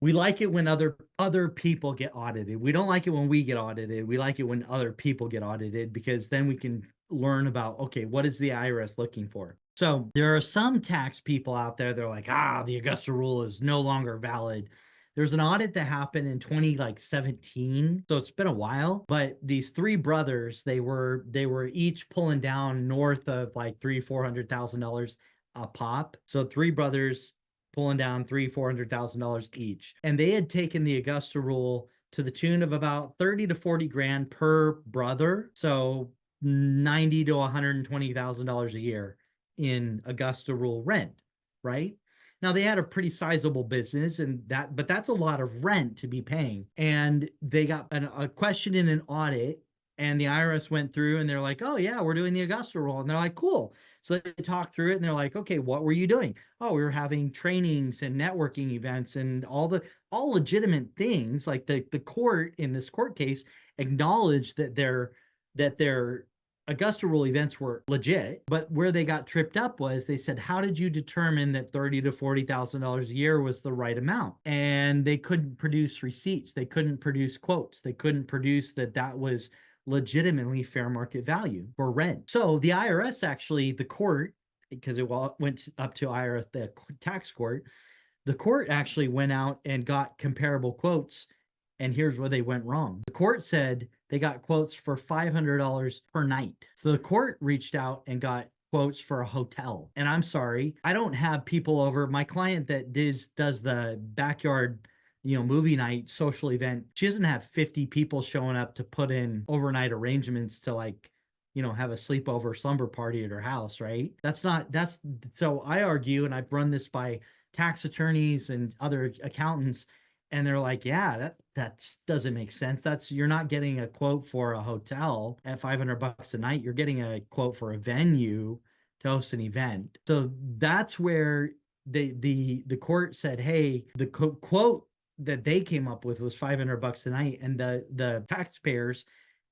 We like it when other people get audited. We don't like it when we get audited. We like it when other people get audited because then we can learn about, okay, what is the IRS looking for? So there are some tax people out there, they're like, the Augusta rule is no longer valid. There's an audit that happened in 2017, so it's been a while, but these three brothers, they were each pulling down north of like $300,000-400,000 a pop. So three brothers pulling down $400,000 each. And they had taken the Augusta rule to the tune of about 30 to 40 grand per brother. So 90 to $120,000 a year in Augusta rule rent, right? Now they had a pretty sizable business but that's a lot of rent to be paying. And they got a question in an audit and the IRS went through and they're like, oh yeah, we're doing the Augusta rule. And they're like, cool. So they talk through it and they're like, okay, what were you doing? Oh, we were having trainings and networking events and all legitimate things. Like the court in this court case acknowledged that their Augusta rule events were legit, but where they got tripped up was they said, how did you determine that $30,000 to $40,000 a year was the right amount? And they couldn't produce receipts. They couldn't produce quotes. They couldn't produce that was legitimately fair market value for rent. So the IRS actually, the court, because it went up to IRS, the tax court, the court actually went out and got comparable quotes. And here's where they went wrong. The court said they got quotes for $500 per night. So the court reached out and got quotes for a hotel. And I'm sorry, I don't have people over. My client that does the backyard, movie night social event, she doesn't have 50 people showing up to put in overnight arrangements to have a sleepover slumber party at her house, right? So I argue, and I've run this by tax attorneys and other accountants, and they're like, yeah, that doesn't make sense. You're not getting a quote for a hotel at $500 a night. You're getting a quote for a venue to host an event. So that's where the court said, hey, the quote that they came up with was $500 a night, and the taxpayers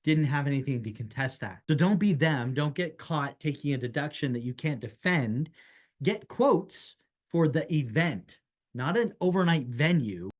didn't have anything to contest that. So don't be them. Don't get caught taking a deduction that you can't defend. Get quotes for the event, not an overnight venue.